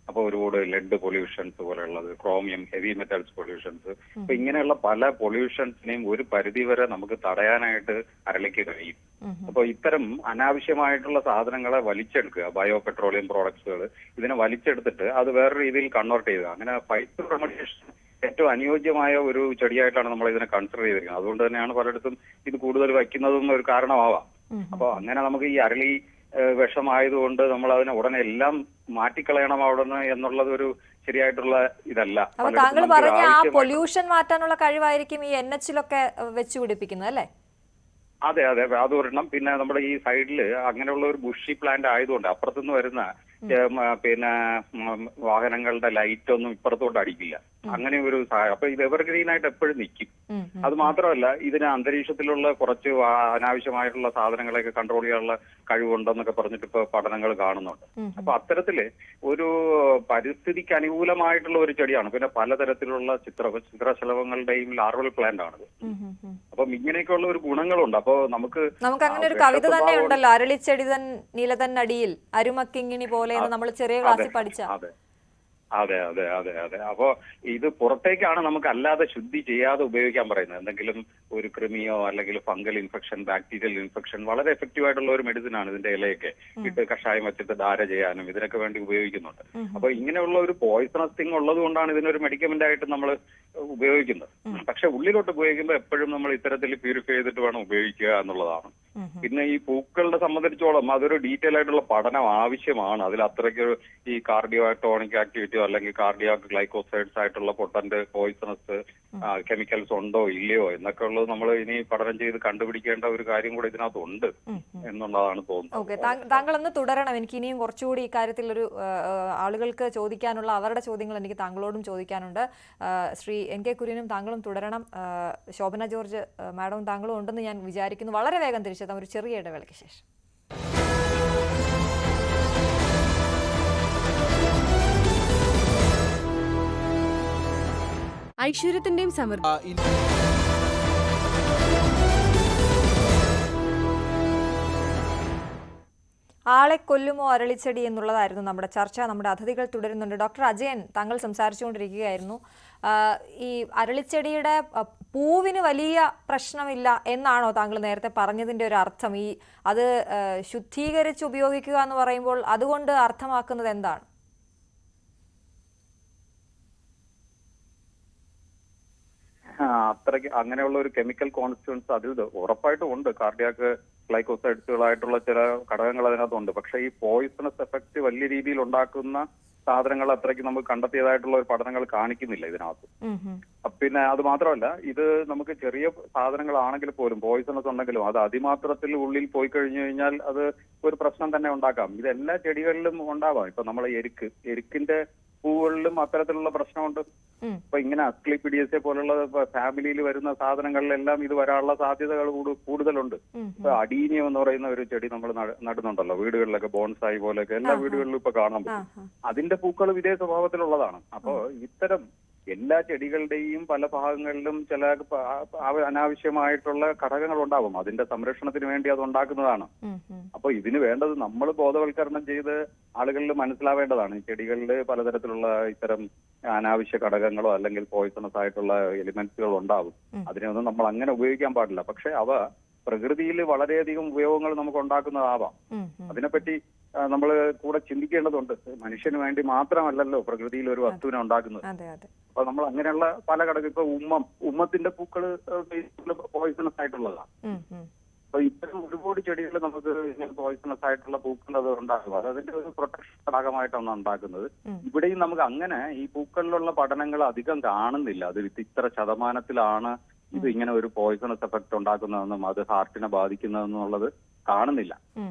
അപ്പൊ ഒരുപാട് ലെഡ് പൊല്യൂഷൻസ് പോലെയുള്ളത്, ക്രോമിയം, ഹെവി മെറ്റൽസ് പൊല്യൂഷൻസ്, അപ്പൊ ഇങ്ങനെയുള്ള പല പൊല്യൂഷൻസിനെയും ഒരു പരിധി വരെ നമുക്ക് തടയാനായിട്ട് അരളിക്ക് കഴിയും. അപ്പൊ ഇത്തരം അനാവശ്യമായിട്ടുള്ള സാധനങ്ങളെ വലിച്ചെടുക്കുക, ബയോ പെട്രോളിയം പ്രോഡക്ട്സുകൾ, ഇതിനെ വലിച്ചെടുത്തിട്ട് അത് വേറെ രീതിയിൽ കൺവേർട്ട് ചെയ്യുക. അങ്ങനെ ഫൈറ്റോ റെമഡിയേഷൻ ഏറ്റവും അനുയോജ്യമായ ഒരു ചെടിയായിട്ടാണ് നമ്മൾ ഇതിനെ കൺസിഡർ ചെയ്തിരിക്കുന്നത്. അതുകൊണ്ട് തന്നെയാണ് പലയിടത്തും ഇത് കൂടുതൽ വയ്ക്കുന്നതും ഒരു കാരണമാവാം. അപ്പൊ അങ്ങനെ നമുക്ക് ഈ അരളി വിഷമായതുകൊണ്ട് നമ്മൾ അതിനെ ഉടനെ എല്ലാം മാറ്റിക്കളയണം അവിടെ നിന്ന് എന്നുള്ളത് ഒരു ശരിയായിട്ടുള്ള ഇതല്ല. അപ്പൊ താങ്കൾ പറഞ്ഞ ആ പൊല്യൂഷൻ മാറ്റാനുള്ള കഴിവായിരിക്കും ഈ NH-ലൊക്കെ വെച്ച് പിടിപ്പിക്കുന്നത് അല്ലേ? അതെ അതെ, അതൊരെണ്ണം. പിന്നെ നമ്മുടെ ഈ സൈഡില് അങ്ങനെയുള്ള ഒരു ബുഷി പ്ലാന്റ് ആയതുകൊണ്ട് അപ്പുറത്തുനിന്ന് വരുന്ന പിന്നെ വാഹനങ്ങളുടെ ലൈറ്റ് ഒന്നും ഇപ്പുറത്തോട്ട് അടിക്കില്ല. അങ്ങനെ ഒരു അപ്പൊ ഇത് എവർഗ്രീൻ ആയിട്ട് എപ്പോഴും നിൽക്കും. അത് മാത്രമല്ല, ഇതിന് അന്തരീക്ഷത്തിലുള്ള കുറച്ച് അനാവശ്യമായിട്ടുള്ള സാധനങ്ങളെയൊക്കെ കൺട്രോൾ ചെയ്യാനുള്ള കഴിവുണ്ടെന്നൊക്കെ പറഞ്ഞിട്ട് ഇപ്പൊ പഠനങ്ങൾ കാണുന്നുണ്ട്. അപ്പൊ അത്തരത്തില് ഒരു പരിസ്ഥിതിക്ക് അനുകൂലമായിട്ടുള്ള ഒരു ചെടിയാണ്. പിന്നെ പലതരത്തിലുള്ള ചിത്രശലഭങ്ങളുടെയും ലാർവൽ പ്ലാന്റ് ആണിത്. അപ്പം ഇങ്ങനെയൊക്കെയുള്ള ഒരു ഗുണങ്ങളുണ്ട്. അപ്പൊ നമുക്ക് അങ്ങനെ ഒരു കവിത തന്നെ ഉണ്ടല്ലോ, അരളിച്ചെടി തൻ നിലതന്നടിയിൽ അരുമക്കിങ്ങിണി പോലെ നമ്മൾ ചെറിയ ക്ലാസ്സിൽ പഠിച്ച. അതെ അതെ അതെ അതെ. അപ്പോ ഇത് പുറത്തേക്കാണ് നമുക്ക് അല്ലാതെ ശുദ്ധി ചെയ്യാതെ ഉപയോഗിക്കാൻ പറയുന്നത്. എന്തെങ്കിലും ഒരു കൃമിയോ അല്ലെങ്കിൽ ഫംഗൽ ഇൻഫെക്ഷൻ, ബാക്ടീരിയൽ ഇൻഫെക്ഷൻ, വളരെ എഫക്റ്റീവ് ആയിട്ടുള്ള ഒരു മെഡിസിൻ ആണ് ഇതിന്റെ ഇലയൊക്കെ. ഇട്ട് കഷായം വെച്ചിട്ട് ധാര ചെയ്യാനും ഇതിനൊക്കെ വേണ്ടി ഉപയോഗിക്കുന്നുണ്ട്. അപ്പൊ ഇങ്ങനെയുള്ള ഒരു പോയിസണസ് തിങ് ഉള്ളത് കൊണ്ടാണ് ഇതിനൊരു മെഡിക്കമെന്റ് ആയിട്ട് നമ്മൾ ഉപയോഗിക്കുന്നത്. പക്ഷെ ഉള്ളിലോട്ട് ഉപയോഗിക്കുമ്പോൾ എപ്പോഴും നമ്മൾ ഇത്തരത്തിൽ പ്യൂരിഫൈ ചെയ്തിട്ട് വേണം ഉപയോഗിക്കുക എന്നുള്ളതാണ്. പിന്നെ ഈ പൂക്കളുടെ സംബന്ധിച്ചോളം അതൊരു ഡീറ്റെയിൽ ആയിട്ടുള്ള പഠനം ആവശ്യമാണ്. അതിൽ അത്രയ്ക്ക് ഈ കാർഡിയോ ടോണിക് ആക്ടിവിറ്റിയോ അല്ലെങ്കിൽ കാർഡിയാക് ഗ്ലൈക്കോസൈഡ്സ് ആയിട്ടുള്ള പൊട്ടന്റ് പോയിസണസ് കെമിക്കൽസ് ഉണ്ടോ ഇല്ലയോ എന്നൊക്കെ ഉള്ളത് നമ്മൾ ഇനി പഠനം ചെയ്ത് കണ്ടുപിടിക്കേണ്ട ഒരു കാര്യം കൂടെ ഇതിനകത്ത് ഉണ്ട് എന്നുള്ളതാണ് തോന്നുന്നത്. ഓക്കെ, താങ്കൾ ഒന്ന് തുടരണം. എനിക്ക് ഇനിയും കുറച്ചുകൂടി ഇക്കാര്യത്തിൽ ഒരു ആളുകൾക്ക് ചോദിക്കാനുള്ള അവരുടെ ചോദ്യങ്ങൾ എനിക്ക് താങ്കളോടും ചോദിക്കാനുണ്ട്. ശ്രീ NK കുര്യനും താങ്കളും തുടരണം. ശോഭന ജോർജ് മാഡവും താങ്കളും ഉണ്ടെന്ന് ഞാൻ വിചാരിക്കുന്നു. വളരെ വേഗം തിരിച്ചെത്താം ഒരു ചെറിയ ഇടവേളയ്ക്ക് ശേഷം. ഐശ്വര്യത്തിന്റെയും സമൃദ്ധി. ആളെ കൊല്ലുമോ അരളിച്ചെടി എന്നുള്ളതായിരുന്നു നമ്മുടെ ചർച്ച. നമ്മുടെ അതിഥികൾ തുടരുന്നുണ്ട്. ഡോക്ടർ അജയൻ, താങ്കൾ സംസാരിച്ചുകൊണ്ടിരിക്കുകയായിരുന്നു. ഈ അരളിച്ചെടിയുടെ പൂവിന് വലിയ പ്രശ്നമില്ല എന്നാണോ താങ്കൾ നേരത്തെ പറഞ്ഞതിൻ്റെ ഒരു അർത്ഥം? ഈ അത് ശുദ്ധീകരിച്ച് ഉപയോഗിക്കുക എന്ന് പറയുമ്പോൾ അതുകൊണ്ട് അർത്ഥമാക്കുന്നത് എന്താണ്? അത്രയ്ക്ക് അങ്ങനെയുള്ള ഒരു കെമിക്കൽ കോൺസ്റ്റിറ്റ്യൂൻസ് അതിൽ ഉറപ്പായിട്ടും ഉണ്ട്. കാർഡിയാക് ഗ്ലൈക്കോസൈഡ്സുകളായിട്ടുള്ള ചില ഘടകങ്ങൾ അതിനകത്തുണ്ട്. പക്ഷെ ഈ പോയിസണസ് എഫക്ട് വലിയ രീതിയിൽ ഉണ്ടാക്കുന്ന സാധനങ്ങൾ അത്രയ്ക്ക് നമുക്ക് കണ്ടെത്തിയതായിട്ടുള്ള ഒരു പഠനങ്ങൾ കാണിക്കുന്നില്ല ഇതിനകത്ത്. പിന്നെ അത് മാത്രമല്ല, ഇത് നമുക്ക് ചെറിയ സാധനങ്ങളാണെങ്കിൽ പോലും പോയിസണസ് ഉണ്ടെങ്കിലും അത് അതിമാത്രത്തിൽ ഉള്ളിൽ പോയി കഴിഞ്ഞു കഴിഞ്ഞാൽ അത് ഒരു പ്രശ്നം തന്നെ ഉണ്ടാക്കാം. ഇത് എല്ലാ ചെടികളിലും ഉണ്ടാവാം. ഇപ്പൊ നമ്മളെ എരുക്കിന്റെ പൂവുകളിലും അത്തരത്തിലുള്ള പ്രശ്നമുണ്ട്. ഇപ്പൊ ഇങ്ങനെ അസ്ക്ലിപ്പിഡിയസെ പോലുള്ള ഫാമിലിയിൽ വരുന്ന സാധനങ്ങളിലെല്ലാം ഇത് വരാനുള്ള സാധ്യതകൾ കൂടുതലുണ്ട്. ഇപ്പൊ അഡീനിയം എന്ന് പറയുന്ന ഒരു ചെടി നമ്മൾ നടുന്നുണ്ടല്ലോ വീടുകളിലൊക്കെ, ബോൺസായി പോലെയൊക്കെ എല്ലാ വീടുകളിലും ഇപ്പൊ കാണാൻ പറ്റും. അതിന്റെ പൂക്കൾ ഇതേ സ്വഭാവത്തിലുള്ളതാണ്. അപ്പോ ഇത്തരം എല്ലാ ചെടികളുടെയും പല ഭാഗങ്ങളിലും ചില അനാവശ്യമായിട്ടുള്ള ഘടകങ്ങൾ ഉണ്ടാവും. അതിന്റെ സംരക്ഷണത്തിന് വേണ്ടി അത് ഉണ്ടാക്കുന്നതാണ്. അപ്പൊ ഇതിന് വേണ്ടത് നമ്മൾ ബോധവൽക്കരണം ചെയ്ത് ആളുകളിൽ മനസ്സിലാവേണ്ടതാണ്. ഈ ചെടികളിൽ പലതരത്തിലുള്ള ഇത്തരം അനാവശ്യ ഘടകങ്ങളോ അല്ലെങ്കിൽ പോയിസണസ് ആയിട്ടുള്ള എലിമെന്റ്സുകളോ ഉണ്ടാവും. അതിനൊന്നും നമ്മൾ അങ്ങനെ ഉപയോഗിക്കാൻ പാടില്ല. പക്ഷെ അവ പ്രകൃതിയിൽ വളരെയധികം ഉപയോഗങ്ങൾ നമുക്ക് ഉണ്ടാക്കുന്നതാവാം. അതിനെപ്പറ്റി നമ്മൾ കൂടെ ചിന്തിക്കേണ്ടതുണ്ട്. മനുഷ്യന് വേണ്ടി മാത്രമല്ലല്ലോ പ്രകൃതിയിൽ ഒരു വസ്തുവിനെ ഉണ്ടാക്കുന്നത്. അപ്പൊ നമ്മൾ അങ്ങനെയുള്ള പല ഘടകം, ഇപ്പൊ ഉമ്മത്തിന്റെ പൂക്കള് പോയിസണസ് ആയിട്ടുള്ളതാണ്. അപ്പൊ ഇത്തരം ഒരുപാട് ചെടികൾ നമുക്ക് പോയിസണസ് ആയിട്ടുള്ള പൂക്കൾ അത് ഉണ്ടാകും. അത് അതിന്റെ ഒരു പ്രൊട്ടക്ഷൻ ഘടകമായിട്ടാണ് ഉണ്ടാക്കുന്നത്. ഇവിടെയും നമുക്ക് അങ്ങനെ ഈ പൂക്കളിലുള്ള പഠനങ്ങൾ അധികം കാണുന്നില്ല. അത് ഇത്ര ശതമാനത്തിലാണ് ഇത് ഇങ്ങനെ ഒരു പോയിസണസ് എഫക്ട് ഉണ്ടാക്കുന്നതെന്നും അത് ഹാർട്ടിനെ ബാധിക്കുന്നതെന്നുള്ളത് കാണുന്നില്ല.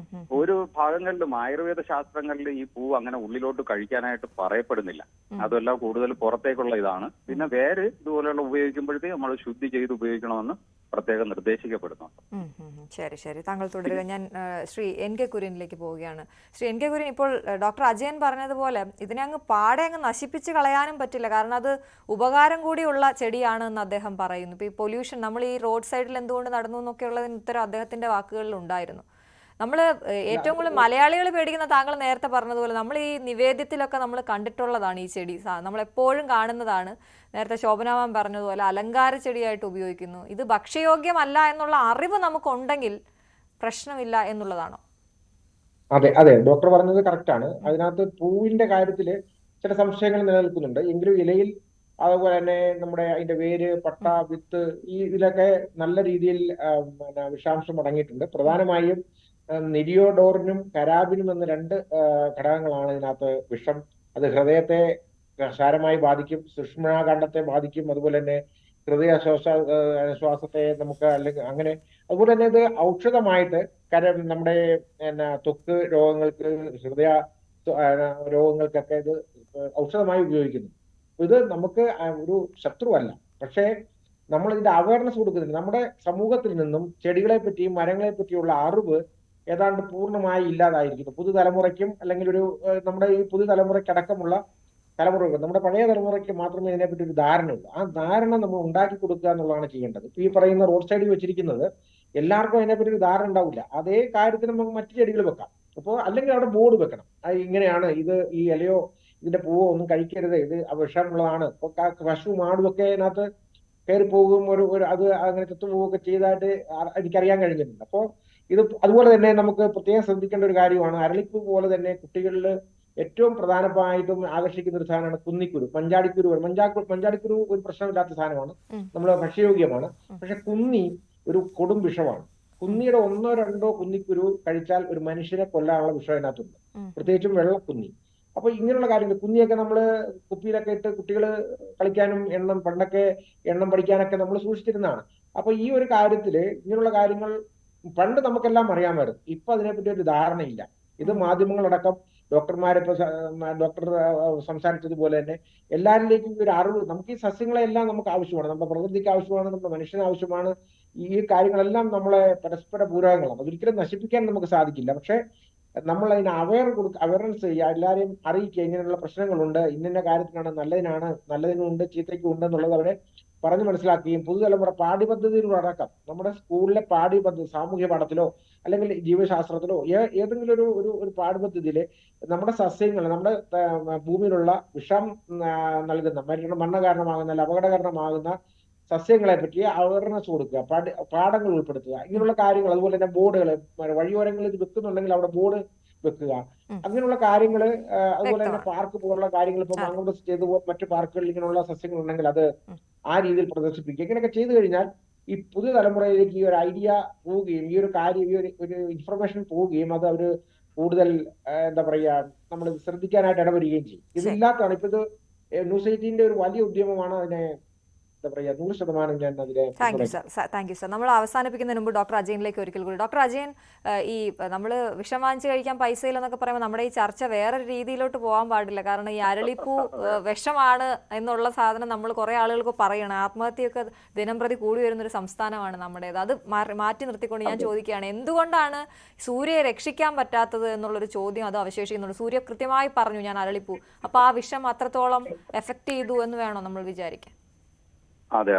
ഒരു ഭാഗങ്ങളിലും ആയുർവേദ ശാസ്ത്രങ്ങളിൽ ഈ പൂ അങ്ങനെ ഉള്ളിലോട്ട് കഴിക്കാനായിട്ട് പറയപ്പെടുന്നില്ല. അതെല്ലാം കൂടുതൽ പുറത്തേക്കുള്ള ഇതാണ്. പിന്നെ വേര് ഇതുപോലെയുള്ള ഉപയോഗിക്കുമ്പോഴത്തേക്ക് നമ്മൾ ശുദ്ധി ചെയ്ത് ഉപയോഗിക്കണമെന്ന് പ്രത്യേകം നിർദ്ദേശിക്കപ്പെടുന്നുണ്ട്. ശരി ശരി, താങ്കൾ തുടരുക. ഞാൻ ശ്രീ NK കുര്യനിലേക്ക് പോവുകയാണ്. ശ്രീ NK കുര്യൻ, ഇപ്പോൾ ഡോക്ടർ അജയൻ പറഞ്ഞതുപോലെ ഇതിനെ അങ്ങ് പാടെ അങ്ങ് നശിപ്പിച്ച് കളയാനും പറ്റില്ല. കാരണം അത് ഉപകാരം കൂടിയുള്ള ചെടിയാണ് എന്ന് അദ്ദേഹം പറയുന്നു. ഇപ്പോൾ ഈ പൊല്യൂഷൻ നമ്മൾ ഈ റോഡ് സൈഡിൽ എന്തുകൊണ്ട് നടന്നു എന്നൊക്കെ ഉള്ളതിന് ഉത്തരം അദ്ദേഹത്തിന്റെ വാക്കുകളിൽ ഉണ്ടായിരുന്നു. നമ്മൾ ഏറ്റവും കൂടുതൽ മലയാളികൾ പേടിക്കുന്ന, താങ്കൾ നേരത്തെ പറഞ്ഞതുപോലെ നമ്മൾ ഈ നിവേദ്യത്തിലൊക്കെ നമ്മൾ കണ്ടിട്ടുള്ളതാണ് ഈ ചെടി. നമ്മളെപ്പോഴും കാണുന്നതാണ്. നേരത്തെ ശോഭനാമാൻ പറഞ്ഞതുപോലെ അലങ്കാര ചെടിയായിട്ട് ഉപയോഗിക്കുന്നു. ഇത് ഭക്ഷ്യയോഗ്യമല്ല എന്നുള്ള അറിവ് നമുക്കുണ്ടെങ്കിൽ പ്രശ്നമില്ല എന്നുള്ളതാണോ? അതെ അതെ, ഡോക്ടർ പറഞ്ഞത് കറക്റ്റാണ്. അതിനകത്ത് പൂവിന്റെ കാര്യത്തില് ചില സംശയങ്ങൾ നിലനിൽക്കുന്നുണ്ട്. എങ്കിലും ഇലയിൽ അതുപോലെ തന്നെ നമ്മുടെ അതിന്റെ വേര്, പട്ട, വിത്ത് ഇതിലൊക്കെ നല്ല രീതിയിൽ വിഷാംശം അടങ്ങിയിട്ടുണ്ട്. പ്രധാനമായും നിരിയോഡോറിനും കരാബിനും എന്ന 2 ഘടകങ്ങളാണ് ഇതിനകത്ത് വിഷം. അത് ഹൃദയത്തെ സാരമായി ബാധിക്കും, സുഷുമ്നാഖണ്ഡത്തെ ബാധിക്കും, അതുപോലെ തന്നെ ശ്വാസത്തെ നമുക്ക് അല്ലെങ്കിൽ അങ്ങനെ. അതുപോലെ തന്നെ ഇത് ഔഷധമായിട്ട് നമ്മുടെ ത്വക്ക് രോഗങ്ങൾക്ക്, ഹൃദയ രോഗങ്ങൾക്കൊക്കെ ഇത് ഔഷധമായി ഉപയോഗിക്കുന്നു. ഇത് നമുക്ക് ഒരു ശത്രുവല്ല. പക്ഷേ നമ്മൾ ഇതിന്റെ അവയർനെസ് കൊടുക്കുന്നില്ല. നമ്മുടെ സമൂഹത്തിൽ നിന്നും ചെടികളെ പറ്റിയും മരങ്ങളെ പറ്റിയുള്ള അറിവ് ഏതാണ്ട് പൂർണ്ണമായി ഇല്ലാതായിരിക്കുന്നു. പുതുതലമുറയ്ക്കും അല്ലെങ്കിൽ നമ്മുടെ ഈ പുതുതലമുറയ്ക്കടക്കമുള്ള തലമുറകൾ, നമ്മുടെ പഴയ തലമുറയ്ക്ക് മാത്രമേ ഇതിനെപ്പറ്റി ഒരു ധാരണയുള്ളൂ. ആ ധാരണ നമ്മൾ ഉണ്ടാക്കി കൊടുക്കുക എന്നുള്ളതാണ് ചെയ്യേണ്ടത്. ഈ പറയുന്ന റോഡ് സൈഡിൽ വെച്ചിരിക്കുന്നത് എല്ലാവർക്കും അതിനെപ്പറ്റി ഒരു ധാരണ ഉണ്ടാവില്ല. അതേ കാര്യത്തിന് നമുക്ക് മറ്റു ചെടികൾ വെക്കാം. അപ്പോൾ അല്ലെങ്കിൽ അവിടെ ബോർഡ് വെക്കണം, അത് ഇങ്ങനെയാണ്, ഇത് ഈ ഇലയോ ഇതിന്റെ പൂവോ ഒന്നും കഴിക്കരുത്, ഇത് വിഷമുള്ളതാണ്. പശു മാടും ഒക്കെ അതിനകത്ത് കയറി പോകും, അത് അങ്ങനെ ചത്തുപോവുകയൊക്കെ ചെയ്തതായിട്ട് എനിക്കറിയാൻ കഴിഞ്ഞിട്ടുണ്ട്. അപ്പോൾ ഇത് അതുപോലെ തന്നെ നമുക്ക് പ്രത്യേകം ശ്രദ്ധിക്കേണ്ട ഒരു കാര്യമാണ്. അരളിപ്പൂ പോലെ തന്നെ കുട്ടികളിൽ ഏറ്റവും പ്രധാനമായിട്ടും ആകർഷിക്കുന്ന ഒരു സാധനമാണ് കുന്നിക്കുരു, മഞ്ചാടിക്കുരു. മഞ്ചാടിക്കുരു ഒരു പ്രശ്നമില്ലാത്ത സാധനമാണ്, നമ്മൾ ഭക്ഷ്യയോഗ്യമാണ്. പക്ഷെ കുന്നി ഒരു കൊടും വിഷമാണ്. കുന്നിയുടെ 1-2 കുന്നിക്കുരു കഴിച്ചാൽ ഒരു മനുഷ്യനെ കൊല്ലാനുള്ള വിഷം അതിനകത്തുണ്ട്, പ്രത്യേകിച്ചും വെള്ളക്കുന്നി. അപ്പൊ ഇങ്ങനെയുള്ള കാര്യങ്ങൾ, കുന്നിയൊക്കെ നമ്മൾ കുപ്പിയിലൊക്കെ ഇട്ട് കുട്ടികൾ കളിക്കാനും പണ്ടൊക്കെ എണ്ണം പഠിക്കാനൊക്കെ നമ്മൾ സൂക്ഷിച്ചിരുന്നതാണ്. അപ്പൊ ഈ ഒരു കാര്യത്തില് ഇങ്ങനെയുള്ള കാര്യങ്ങൾ പണ്ട് നമുക്കെല്ലാം അറിയാമായിരുന്നു, ഇപ്പൊ അതിനെപ്പറ്റി ഒരു ധാരണയില്ല. ഇത് മാധ്യമങ്ങളടക്കം ഡോക്ടർ സംസാരിച്ചതുപോലെ തന്നെ എല്ലാവരിലേക്കും ഒരു അറിവ്, നമുക്ക് ഈ സസ്യങ്ങളെല്ലാം നമുക്ക് ആവശ്യമാണ്, നമ്മുടെ പ്രകൃതിക്ക് ആവശ്യമാണ്, നമ്മുടെ മനുഷ്യന് ആവശ്യമാണ്. ഈ കാര്യങ്ങളെല്ലാം നമ്മളെ പരസ്പര പൂരകങ്ങളാണ്, അതൊരിക്കലും നശിപ്പിക്കാൻ നമുക്ക് സാധിക്കില്ല. പക്ഷെ നമ്മൾ അതിന് അവയർനെസ് ചെയ്യുക, എല്ലാവരെയും അറിയിക്കുക, ഇങ്ങനെയുള്ള പ്രശ്നങ്ങളുണ്ട്, ഇന്ന കാര്യത്തിനാണ്, നല്ലതിനുണ്ട് ചീത്തയ്ക്കും ഉണ്ട് എന്നുള്ളത് അവരെ പറഞ്ഞു മനസ്സിലാക്കുകയും പുതുതലമുറ പാഠ്യപദ്ധതിയിലടക്കം നമ്മുടെ സ്കൂളിലെ പാഠ്യപദ്ധതി, സാമൂഹ്യ പാഠത്തിലോ അല്ലെങ്കിൽ ജീവശാസ്ത്രത്തിലോ ഏതെങ്കിലും ഒരു പാഠ്യപദ്ധതിയില് നമ്മുടെ സസ്യങ്ങൾ, നമ്മുടെ ഭൂമിയിലുള്ള വിഷം നൽകുന്ന, മരണ കാരണമാകുന്ന അല്ലെങ്കിൽ അപകടകരമാകുന്ന സസ്യങ്ങളെ പറ്റി അവയർനെസ് കൊടുക്കുക, പാഠങ്ങൾ ഉൾപ്പെടുത്തുക, ഇങ്ങനെയുള്ള കാര്യങ്ങൾ. അതുപോലെ തന്നെ ബോർഡുകൾ, വഴിയോരങ്ങളിൽ ഇത് വെക്കുന്നുണ്ടെങ്കിൽ അവിടെ ബോർഡ് വെക്കുക, അങ്ങനെയുള്ള കാര്യങ്ങൾ. അതുപോലെ തന്നെ പാർക്ക് പോലുള്ള കാര്യങ്ങൾ, ഇപ്പൊ മാങ്ങോസ് ചെയ്തു മറ്റു പാർക്കുകളിൽ ഇങ്ങനെയുള്ള സസ്യങ്ങൾ ഉണ്ടെങ്കിൽ അത് ആ രീതിയിൽ പ്രദർശിപ്പിക്കുക. ഇങ്ങനെയൊക്കെ ചെയ്തു കഴിഞ്ഞാൽ ഈ പുതിയ തലമുറയിലേക്ക് ഈ ഒരു ഐഡിയ പോവുകയും ഈ ഒരു കാര്യം, ഒരു ഇൻഫർമേഷൻ പോവുകയും അത് അവര് കൂടുതൽ എന്താ പറയാ നമ്മൾ ശ്രദ്ധിക്കാനായിട്ട് ഇടവരികയും ചെയ്യും. ഇതില്ലാത്തതാണ്. ഇപ്പൊ ഇത് ന്യൂസ് 18ന്റെ ഒരു വലിയ ഉദ്യമമാണ്. അതിനെ എന്താ പറയാ 100% ഞാൻ അതിനെ. Thank you sir. നമ്മൾ അവസാനിപ്പിക്കുന്നതിന് മുമ്പ് ഡോക്ടർ അജയനിലേക്ക് ഒരിക്കൽ കൂടി. ഡോക്ടർ അജയൻ, ഈ നമ്മൾ വിഷം വാങ്ങിച്ച് കഴിക്കാൻ പൈസ ഇല്ലെന്നൊക്കെ പറയുമ്പോൾ നമ്മുടെ ഈ ചർച്ച വേറെ രീതിയിലോട്ട് പോകാൻ പാടില്ല. കാരണം ഈ അരളിപ്പൂ വിഷമാണ് എന്നുള്ള സാധനം നമ്മൾ കുറേ ആളുകൾക്ക് പറയണം. ആത്മഹത്യയൊക്കെ ദിനം പ്രതി കൂടി വരുന്നൊരു സംസ്ഥാനമാണ് നമ്മുടേത്. അത് മാറ്റി നിർത്തിക്കൊണ്ട് ഞാൻ ചോദിക്കുകയാണ്, എന്തുകൊണ്ടാണ് സൂര്യയെ രക്ഷിക്കാൻ പറ്റാത്തത് എന്നുള്ളൊരു ചോദ്യം അത് അവശേഷിക്കുന്നുണ്ട്. സൂര്യ കൃത്യമായി പറഞ്ഞു ഞാൻ അരളിപ്പൂ, അപ്പോൾ ആ വിഷം അത്രത്തോളം എഫക്ട് ചെയ്തു എന്ന് വേണോ നമ്മൾ വിചാരിക്കാൻ? അതെ.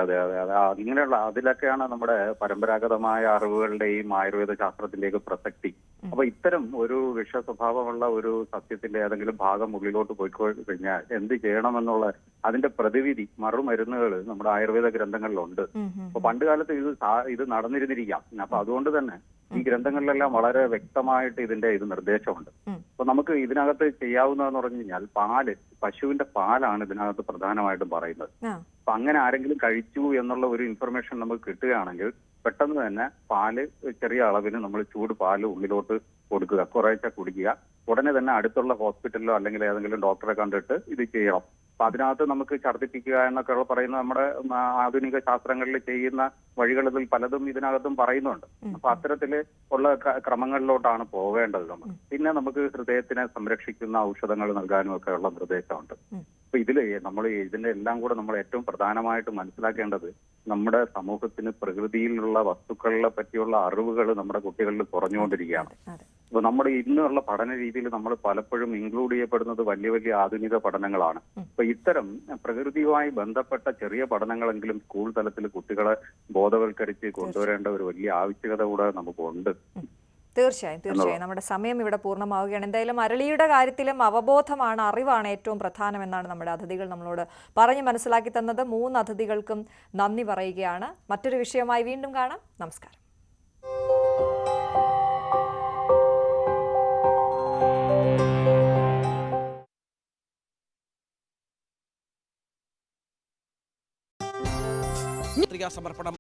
ഇങ്ങനെയുള്ള അതിലൊക്കെയാണ് നമ്മുടെ പരമ്പരാഗതമായ അറിവുകളുടെയും ആയുർവേദ ശാസ്ത്രത്തിന്റെയും പ്രസക്തി. അപ്പൊ ഇത്തരം ഒരു വിഷ സ്വഭാവമുള്ള ഒരു സസ്യത്തിന്റെ ഏതെങ്കിലും ഭാഗം ഉള്ളിലോട്ട് പോയിക്കഴിഞ്ഞാൽ എന്ത് ചെയ്യണമെന്നുള്ള അതിന്റെ പ്രതിവിധി, മറുമരുന്നുകൾ നമ്മുടെ ആയുർവേദ ഗ്രന്ഥങ്ങളിലുണ്ട്. അപ്പൊ പണ്ട് കാലത്ത് ഇത് നടന്നിരുന്നിരിക്കാം. അപ്പൊ അതുകൊണ്ട് തന്നെ ഈ ഗ്രന്ഥങ്ങളിലെല്ലാം വളരെ വ്യക്തമായിട്ട് ഇതിന്റെ നിർദ്ദേശമുണ്ട്. അപ്പൊ നമുക്ക് ഇതിനകത്ത് ചെയ്യാവുന്നതെന്ന് പറഞ്ഞു കഴിഞ്ഞാൽ പശുവിന്റെ പാലാണ് ഇതിനകത്ത് പ്രധാനമായിട്ടും പറയുന്നത്. അപ്പൊ അങ്ങനെ ആരെങ്കിലും കഴിച്ചു എന്നുള്ള ഒരു ഇൻഫർമേഷൻ നമുക്ക് കിട്ടുകയാണെങ്കിൽ പെട്ടെന്ന് തന്നെ ചെറിയ അളവിന് നമ്മൾ ചൂട് പാല് ഉള്ളിലോട്ട് കൊടുക്കുക, കുറേശ്ശെ കുടിക്കുക. ഉടനെ തന്നെ അടുത്തുള്ള ഹോസ്പിറ്റലിലോ അല്ലെങ്കിൽ ഏതെങ്കിലും ഡോക്ടറെ കണ്ടിട്ട് ഇത് ചെയ്യണം. അപ്പൊ അതിനകത്ത് നമുക്ക് ഛർദ്ദിപ്പിക്കുക എന്നൊക്കെ പറയുന്ന നമ്മുടെ ആധുനിക ശാസ്ത്രങ്ങളിൽ ചെയ്യുന്ന വഴികളിൽ പലതും ഇതിനകത്തും പറയുന്നുണ്ട്. അപ്പൊ അത്തരത്തില് ഉള്ള ക്രമങ്ങളിലോട്ടാണ് പോവേണ്ടത് നമ്മൾ. പിന്നെ നമുക്ക് ഹൃദയത്തിനെ സംരക്ഷിക്കുന്ന ഔഷധങ്ങൾ നൽകാനും ഒക്കെ ഉള്ള നിർദ്ദേശമുണ്ട്. അപ്പൊ ഇതിന്റെ എല്ലാം കൂടെ നമ്മൾ ഏറ്റവും പ്രധാനമായിട്ട് മനസ്സിലാക്കേണ്ടത് നമ്മുടെ സമൂഹത്തിന് പ്രകൃതിയിലുള്ള വസ്തുക്കളെ പറ്റിയുള്ള അറിവുകൾ നമ്മുടെ കുട്ടികളിൽ കുറഞ്ഞുകൊണ്ടിരിക്കുകയാണ്. അപ്പൊ നമ്മുടെ ഇന്നുള്ള പഠന രീതിയിൽ നമ്മൾ പലപ്പോഴും ഇൻക്ലൂഡ് ചെയ്യപ്പെടുന്നത് വലിയ വലിയ ആധുനിക പഠനങ്ങളാണ്. അപ്പൊ ഇത്തരം പ്രകൃതിയുമായി ബന്ധപ്പെട്ട ചെറിയ പഠനങ്ങളെങ്കിലും സ്കൂൾ തലത്തിൽ കുട്ടികളെ ബോധവൽക്കരിച്ച് കൊണ്ടുവരേണ്ട ഒരു വലിയ ആവശ്യകത കൂടെ നമുക്കുണ്ട്. തീർച്ചയായും നമ്മുടെ സമയം ഇവിടെ പൂർണ്ണമാവുകയാണ്. എന്തായാലും അരളിയുടെ കാര്യത്തിലും അവബോധമാണ്, അറിവാണ് ഏറ്റവും പ്രധാനമെന്നാണ് നമ്മുടെ അതിഥികൾ നമ്മളോട് പറഞ്ഞ് മനസ്സിലാക്കി തന്നത്. 3 അതിഥികൾക്കും നന്ദി പറയുകയാണ്. മറ്റൊരു വിഷയമായി വീണ്ടും കാണാം. നമസ്കാരം. സമർപ്പണം